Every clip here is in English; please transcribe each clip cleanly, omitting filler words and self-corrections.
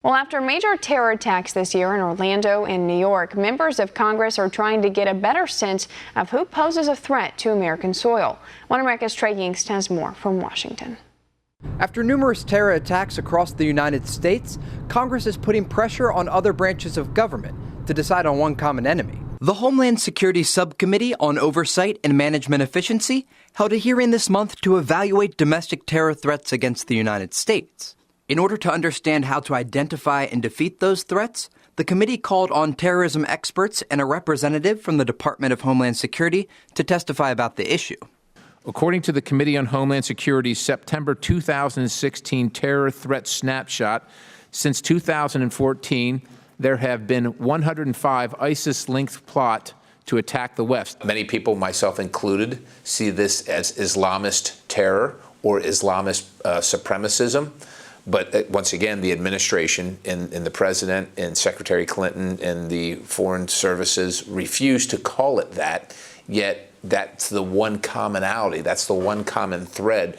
Well, after major terror attacks this year in Orlando and New York, members of Congress are trying to get a better sense of who poses a threat to American soil. One America's Trey Yingst has more from Washington. After numerous terror attacks across the United States, Congress is putting pressure on other branches of government to decide on one common enemy. The Homeland Security Subcommittee on Oversight and Management Efficiency held a hearing this month to evaluate domestic terror threats against the United States. In order to understand how to identify and defeat those threats, the committee called on terrorism experts and a representative from the Department of Homeland Security to testify about the issue. According to the Committee on Homeland Security's September 2016 terror threat snapshot, since 2014, there have been 105 ISIS-linked plots to attack the West. Many people, myself included, see this as Islamist terror or Islamist supremacism. But once again, the administration and the president and Secretary Clinton and the foreign services refuse to call it that, yet that's the one commonality, that's the one common thread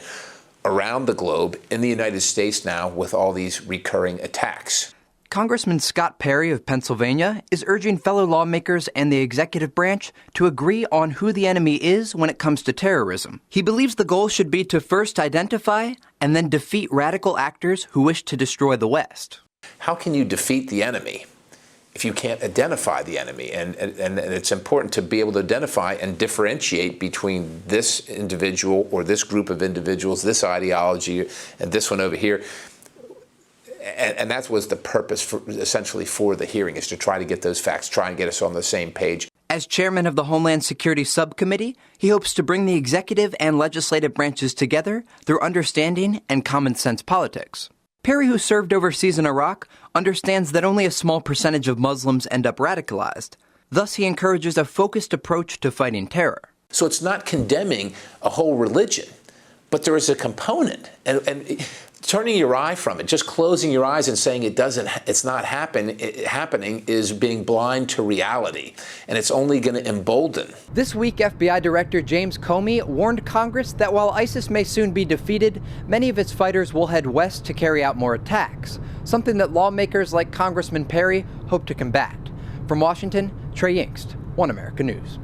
around the globe in the United States now with all these recurring attacks. Congressman Scott Perry of Pennsylvania is urging fellow lawmakers and the executive branch to agree on who the enemy is when it comes to terrorism. He believes the goal should be to first identify and then defeat radical actors who wish to destroy the West. How can you defeat the enemy if you can't identify the enemy? And it's important to be able to identify and differentiate between this individual or this group of individuals, this ideology, and this one over here. And that was the purpose, essentially, for the hearing, is to try to get those facts, try and get us on the same page. As chairman of the Homeland Security Subcommittee, he hopes to bring the executive and legislative branches together through understanding and common sense politics. Perry, who served overseas in Iraq, understands that only a small percentage of Muslims end up radicalized. Thus, he encourages a focused approach to fighting terror. So it's not condemning a whole religion, but there is a component. And turning your eye from it, just closing your eyes and saying it's not happening is being blind to reality, and it's only going to embolden. This week, FBI Director James Comey warned Congress that while ISIS may soon be defeated, many of its fighters will head west to carry out more attacks, something that lawmakers like Congressman Perry hope to combat. From Washington, Trey Yingst, One America News.